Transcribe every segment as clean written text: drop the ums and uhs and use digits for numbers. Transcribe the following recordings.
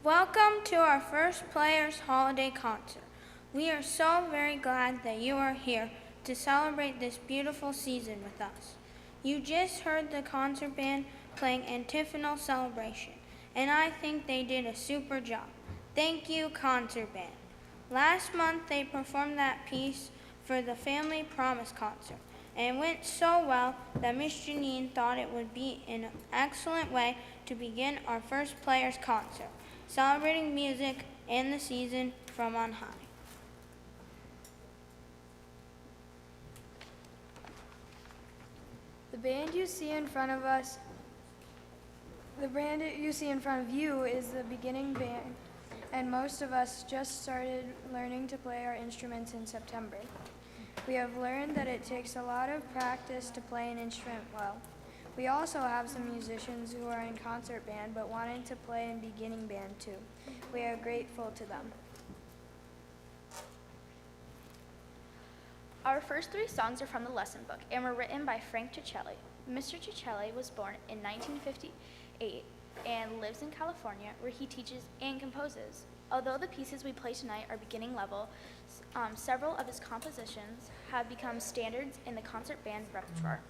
Welcome to our first Players Holiday Concert. We are so very glad that you are here to celebrate this beautiful season with us. You just heard the concert band playing Antiphonal Celebration, and I think they did a super job. Thank you, concert band. Last month they performed that piece for the Family Promise concert, and it went so well that Miss Janine thought it would be an excellent way to begin our first Players Concert, celebrating music and the season from on high. The band you see in front of you is the beginning band, and most of us just started learning to play our instruments in September. We have learned that it takes a lot of practice to play an instrument well. We also have some musicians who are in concert band but wanted to play in beginning band too. We are grateful to them. Our first three songs are from the lesson book and were written by Frank Ciccelli. Mr. Ciccelli was born in 1958 and lives in California, where he teaches and composes. Although the pieces we play tonight are beginning level, several of his compositions have become standards in the concert band repertoire.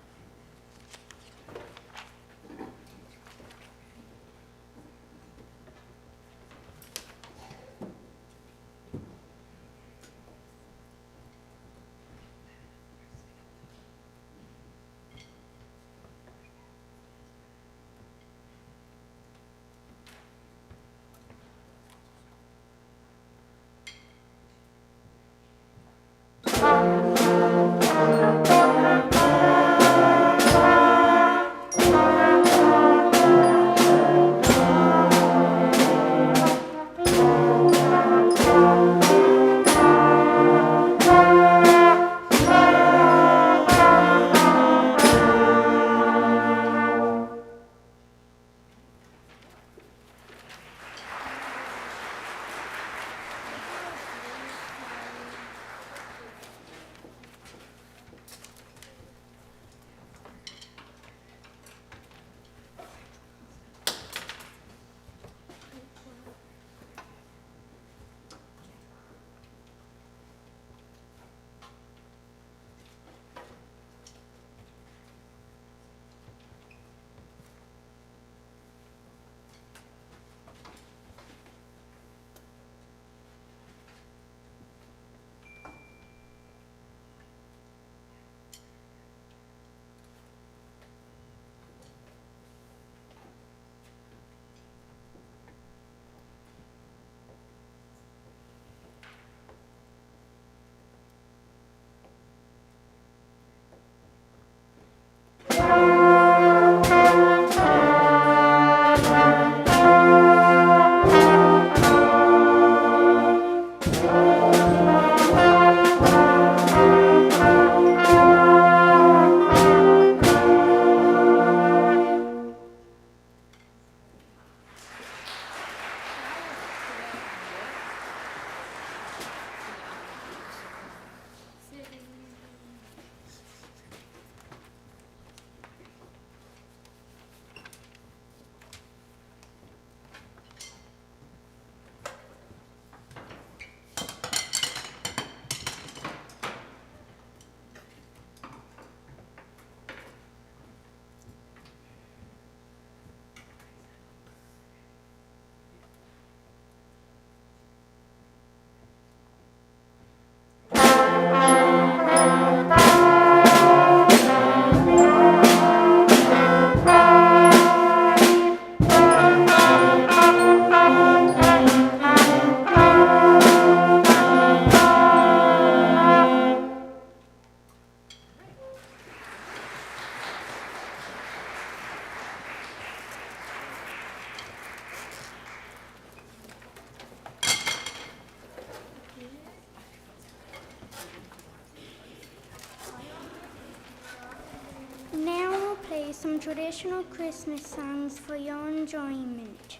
Now we'll play some traditional Christmas songs for your enjoyment.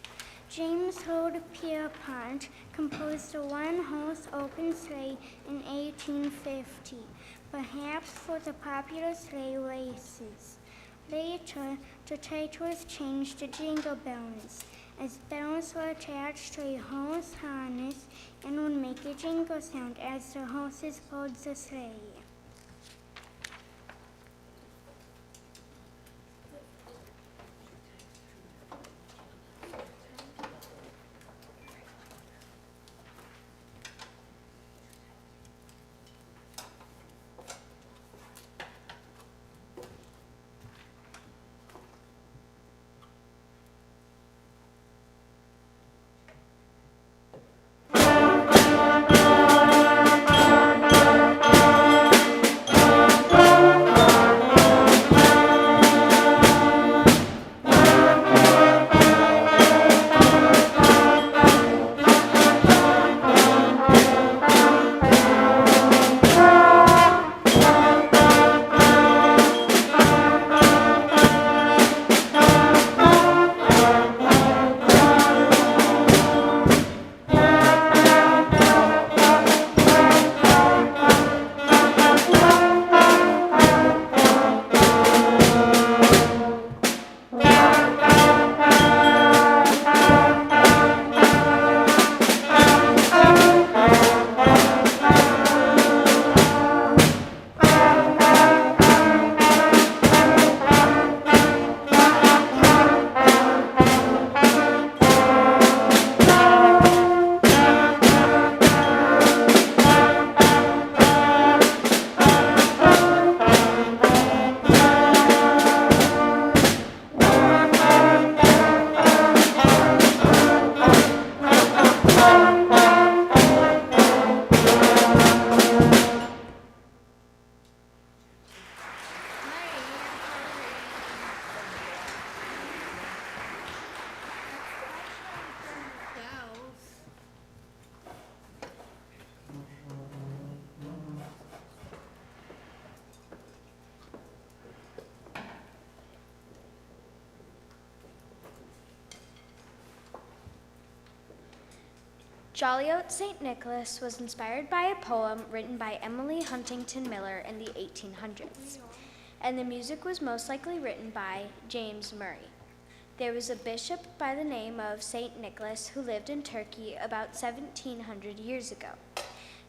James Hood Pierpont composed a one-horse open sleigh in 1850, perhaps for the popular sleigh races. Later, the title was changed to Jingle Bells, as bells were attached to a horse harness and would make a jingle sound as the horses pulled the sleigh. Jolly Old St. Nicholas was inspired by a poem written by Emily Huntington Miller in the 1800s, and the music was most likely written by James Murray. There was a bishop by the name of St. Nicholas who lived in Turkey about 1700 years ago.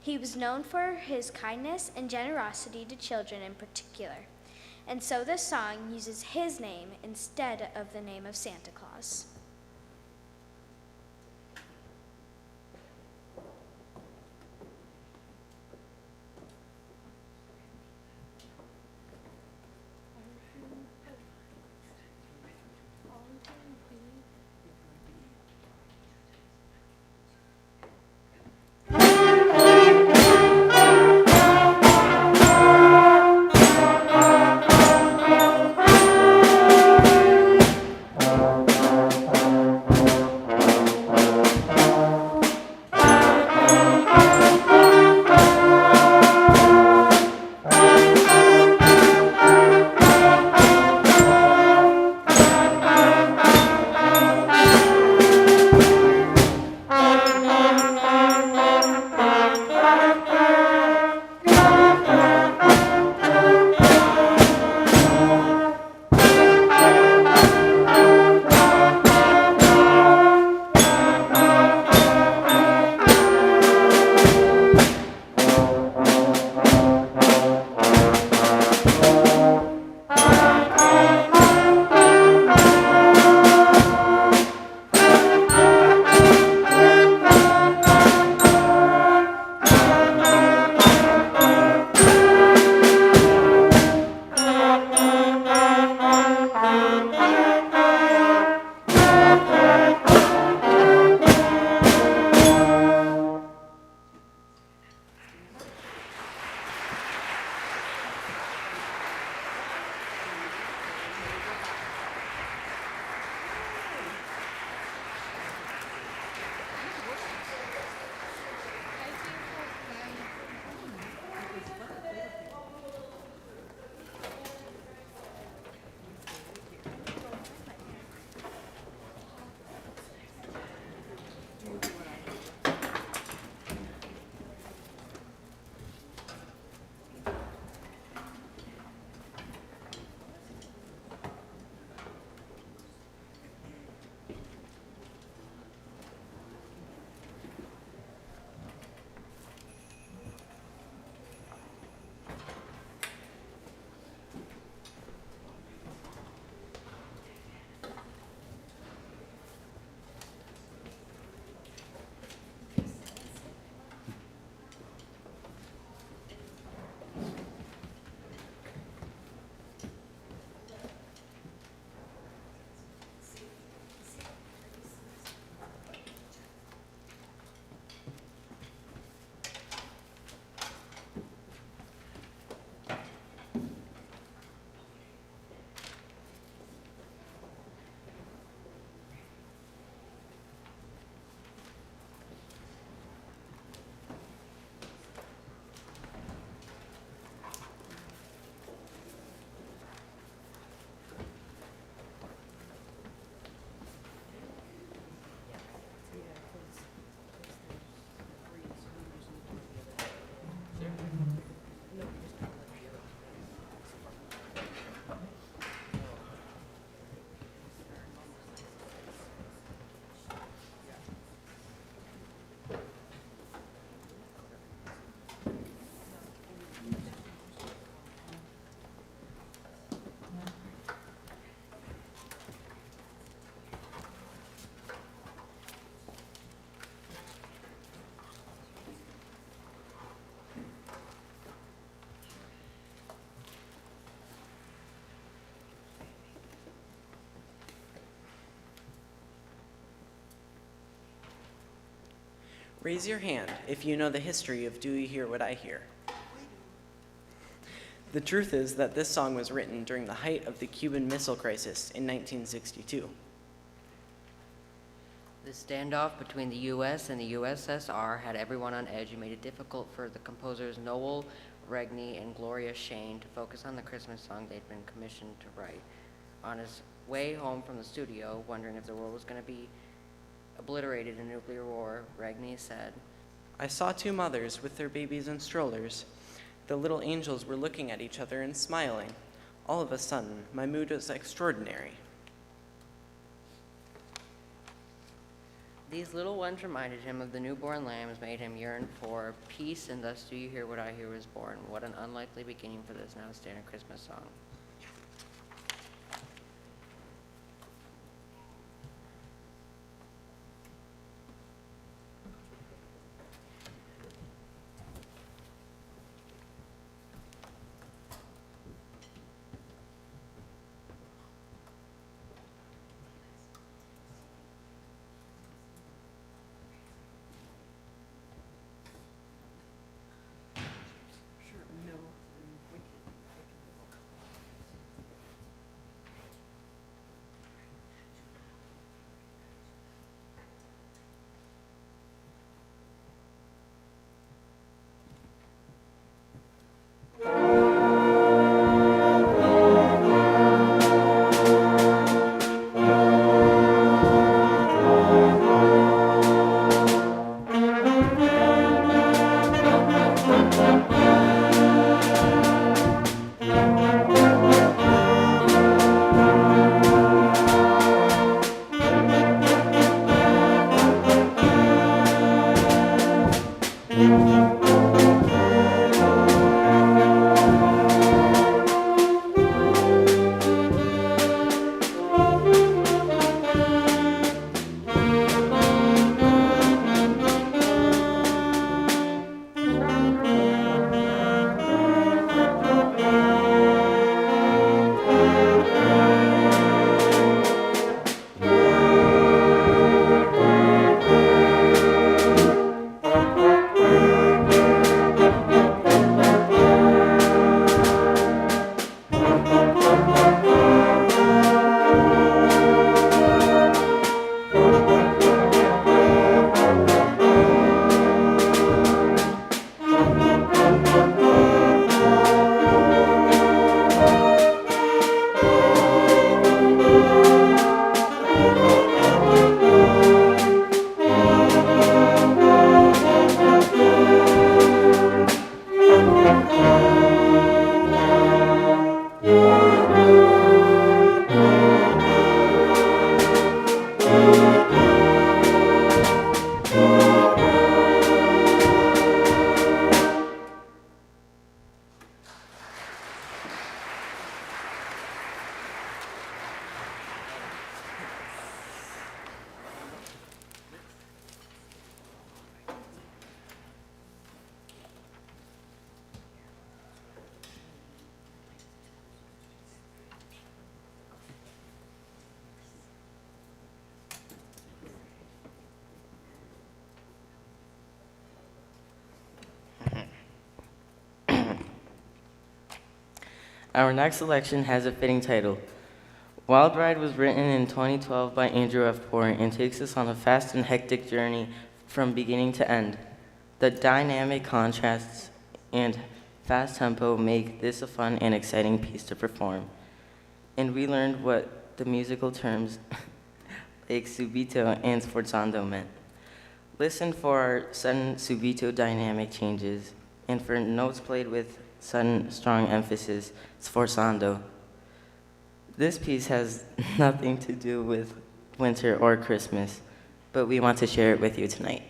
He was known for his kindness and generosity to children in particular, and so this song uses his name instead of the name of Santa Claus. Raise your hand if you know the history of Do You Hear What I Hear? The truth is that this song was written during the height of the Cuban Missile Crisis in 1962. The standoff between the U.S. and the USSR had everyone on edge and made it difficult for the composers Noel Regney and Gloria Shane to focus on the Christmas song they'd been commissioned to write. On his way home from the studio, wondering if the world was going to be obliterated in a nuclear war, Regney said, I saw two mothers with their babies in strollers. The little angels were looking at each other and smiling. All of a sudden, my mood was extraordinary. These little ones reminded him of the newborn lambs, made him yearn for peace, and thus Do You Hear What I Hear was born. What an unlikely beginning for this now standard Christmas song. Our next selection has a fitting title. Wild Ride was written in 2012 by Andrew F. Poor and takes us on a fast and hectic journey from beginning to end. The dynamic contrasts and fast tempo make this a fun and exciting piece to perform. And we learned what the musical terms like subito and sforzando meant. Listen for our sudden subito dynamic changes, and for notes played with sudden strong emphasis, sforzando. This piece has nothing to do with winter or Christmas, but we want to share it with you tonight.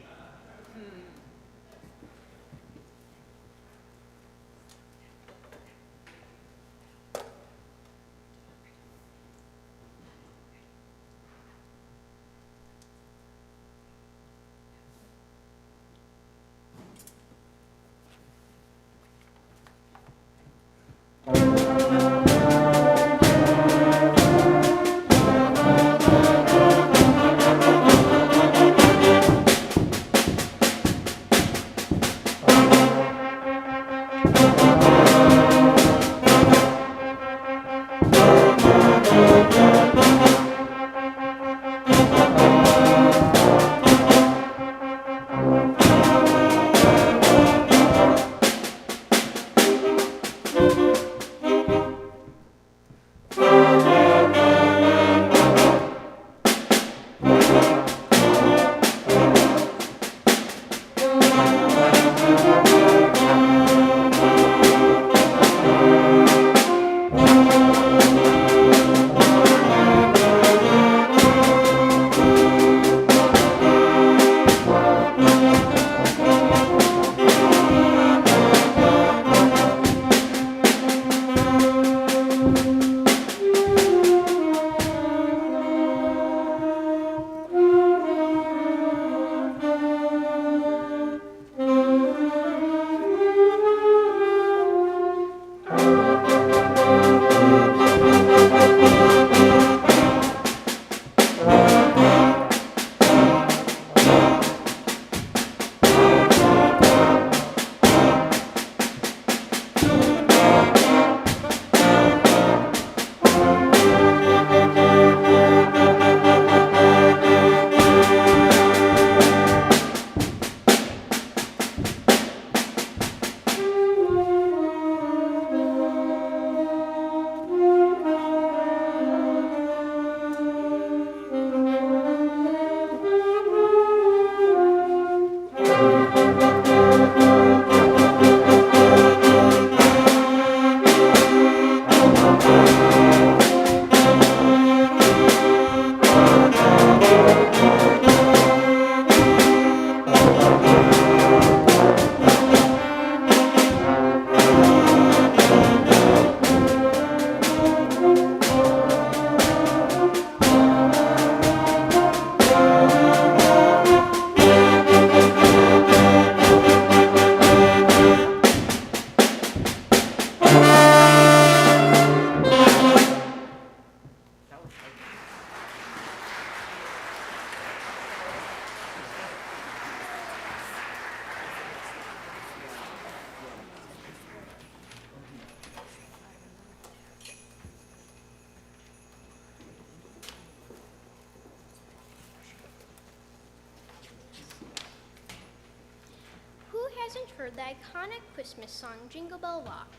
just heard the iconic Christmas song Jingle Bell Rock.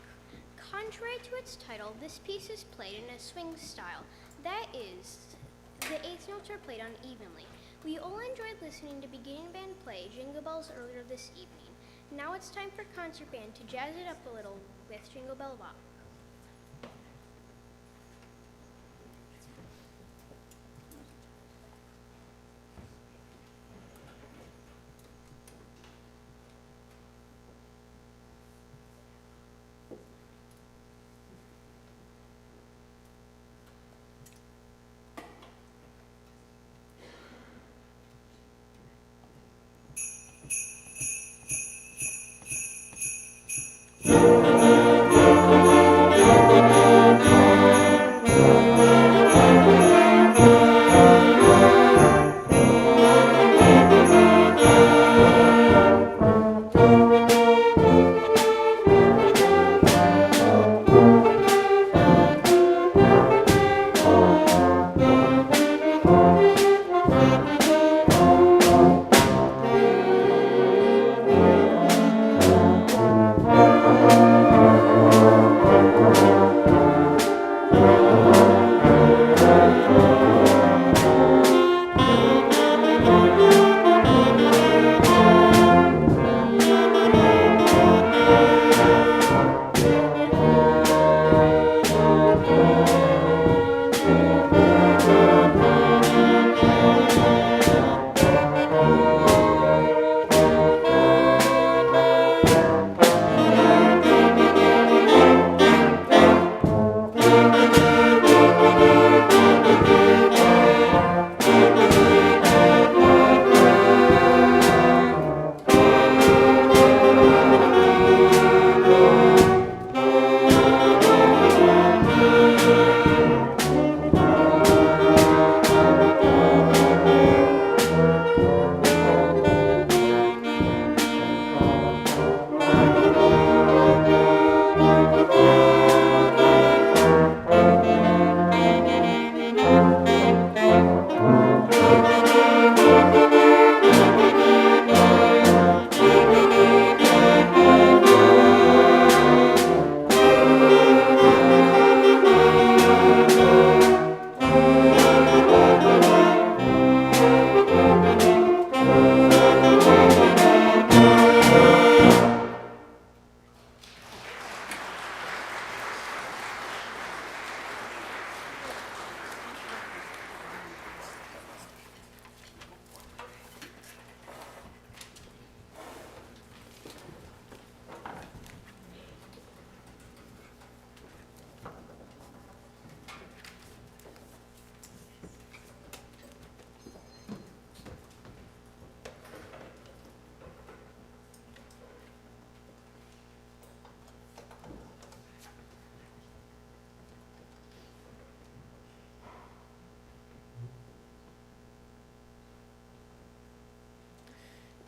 Contrary to its title, this piece is played in a swing style. That is, the eighth notes are played unevenly. We all enjoyed listening to beginning band play Jingle Bells earlier this evening. Now it's time for concert band to jazz it up a little with Jingle Bell Rock.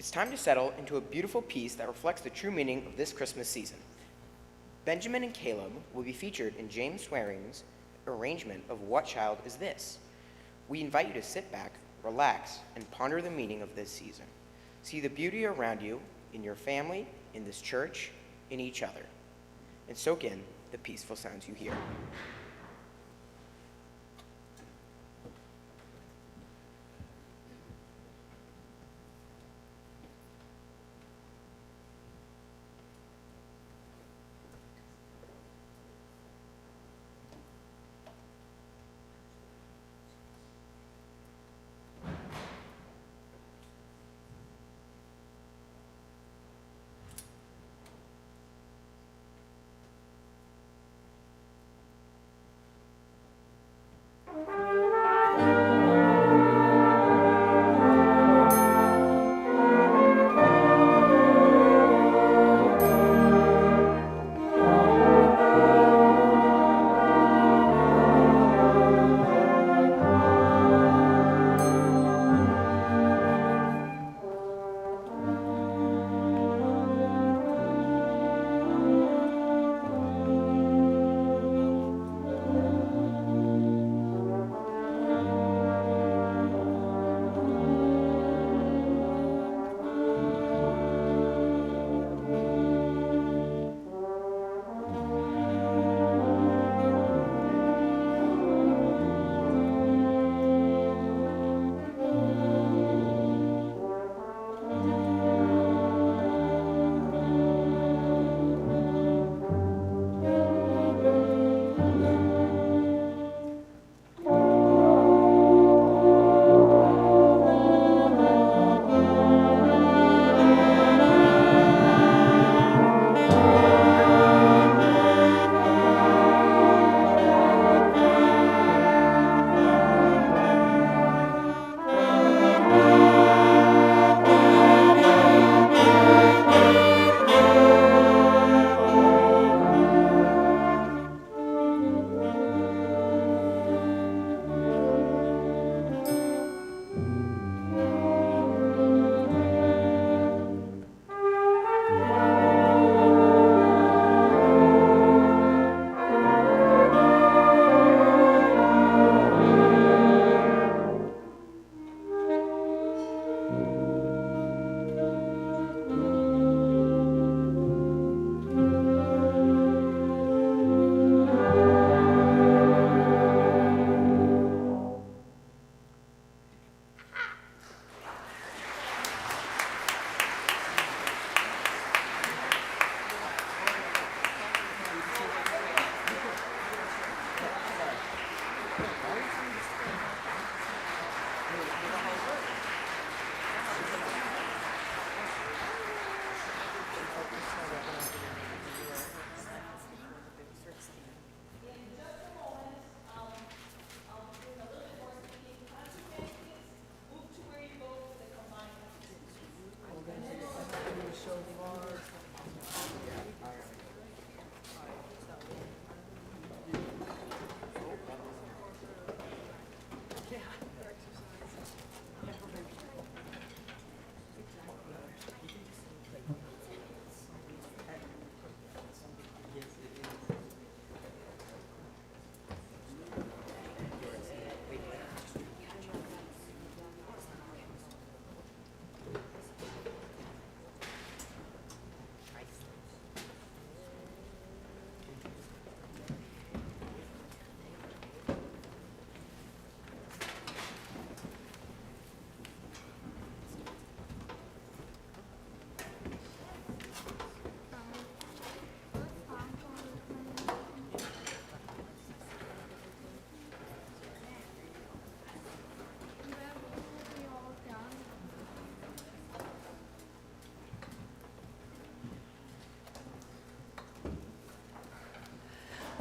It's time to settle into a beautiful piece that reflects the true meaning of this Christmas season. Benjamin and Caleb will be featured in James Swearing's arrangement of What Child Is This? We invite you to sit back, relax, and ponder the meaning of this season. See the beauty around you, in your family, in this church, in each other, and soak in the peaceful sounds you hear.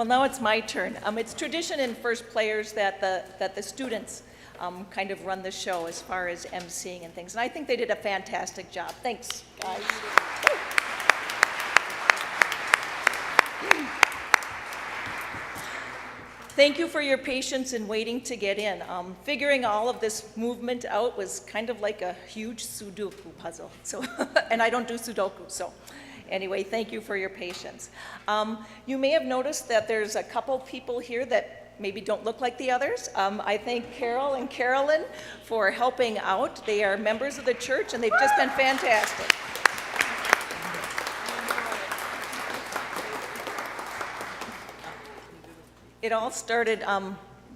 Well, now it's my turn. It's tradition in First Players that the students kind of run the show as far as emceeing and things. And I think they did a fantastic job. Thanks, guys. Thank you for your patience in waiting to get in. Figuring all of this movement out was kind of like a huge Sudoku puzzle. So, and I don't do Sudoku, so anyway, thank you for your patience. You may have noticed that there's a couple people here that maybe don't look like the others. I thank Carol and Carolyn for helping out. They are members of the church, and they've just been fantastic. It all started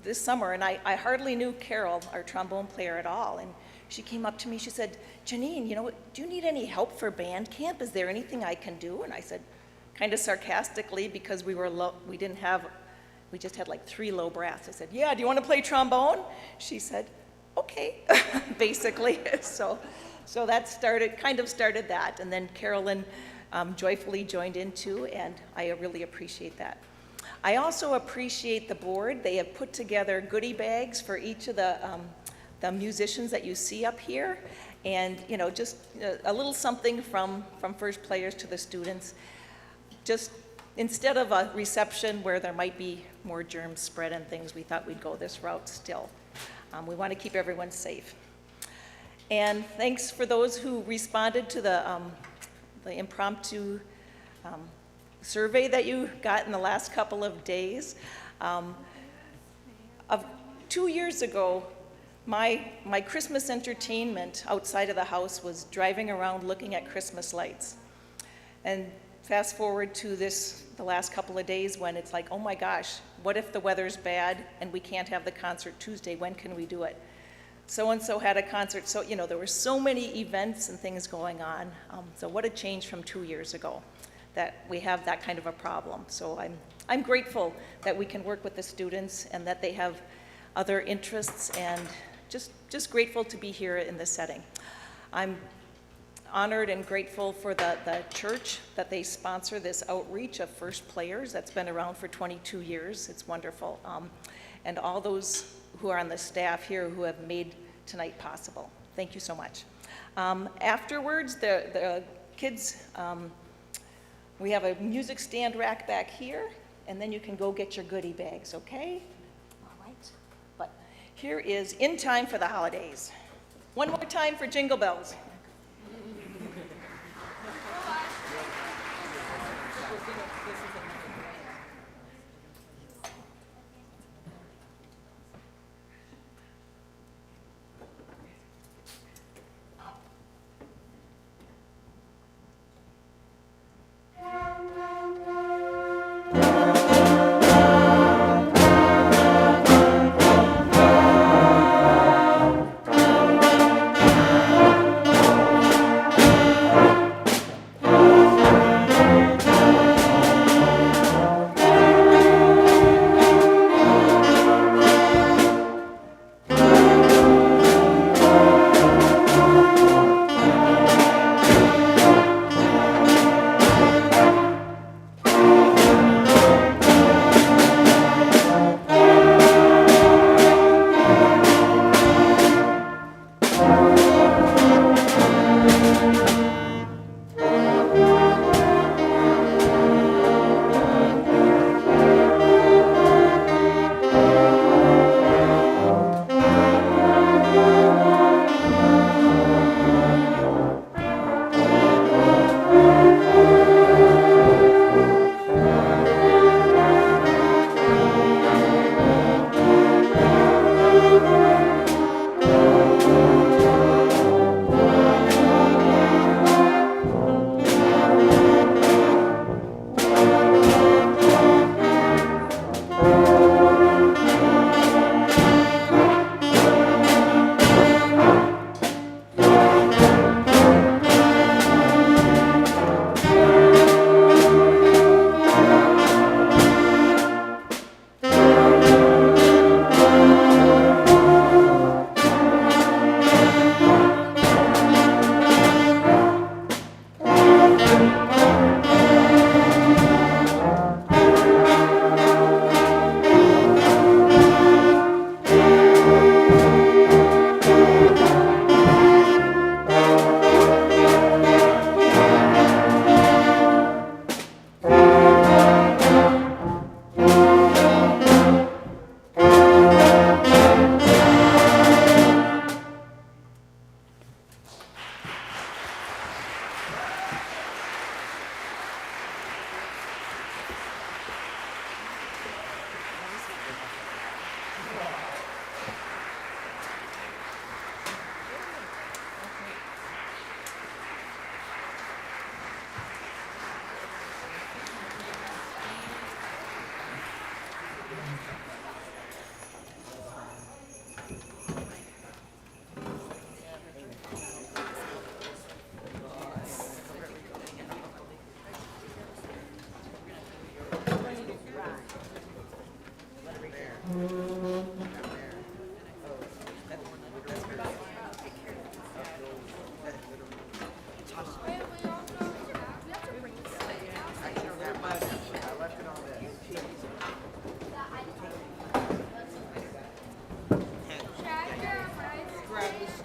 this summer, and I hardly knew Carol, our trombone player, at all. And she came up to me, she said, Janine, do you need any help for band camp? Is there anything I can do? And I said, kind of sarcastically, because we just had like 3 low brass. I said, yeah, do you want to play trombone? She said, okay, basically. So that kind of started that. And then Carolyn joyfully joined in too, and I really appreciate that. I also appreciate the board. They have put together goodie bags for each of the musicians that you see up here, and just a little something from First Players to the students. Just instead of a reception where there might be more germs spread and things, we thought we'd go this route still. We want to keep everyone safe. And thanks for those who responded to the impromptu survey that you got in the last couple of days. 2 years ago, my Christmas entertainment outside of the house was driving around looking at Christmas lights. And fast forward to the last couple of days when it's like, oh my gosh, what if the weather's bad and we can't have the concert Tuesday? When can we do it? So-and-so had a concert. So, there were so many events and things going on. So what a change from 2 years ago that we have that kind of a problem. So I'm grateful that we can work with the students and that they have other interests, and just grateful to be here in this setting. I'm honored and grateful for the church that they sponsor this outreach of First Players that's been around for 22 years. It's wonderful. And all those who are on the staff here who have made tonight possible. Thank you so much. Afterwards, the kids, we have a music stand rack back here, and then you can go get your goodie bags, okay? All right. But here is In Time for the Holidays. One more time for Jingle Bells.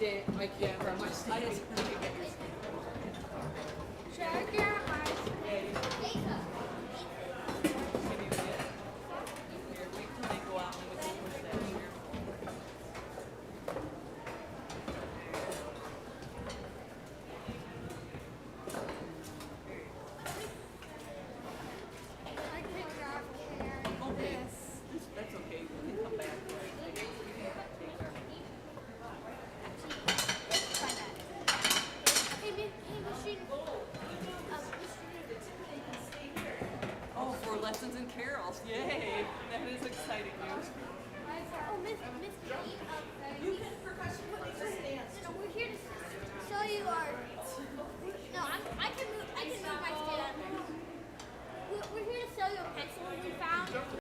did. I can't remember. I just that's okay. We can come back. Oh, for lessons and carols. Yay! That is exciting news. Oh, Miss Janine, You can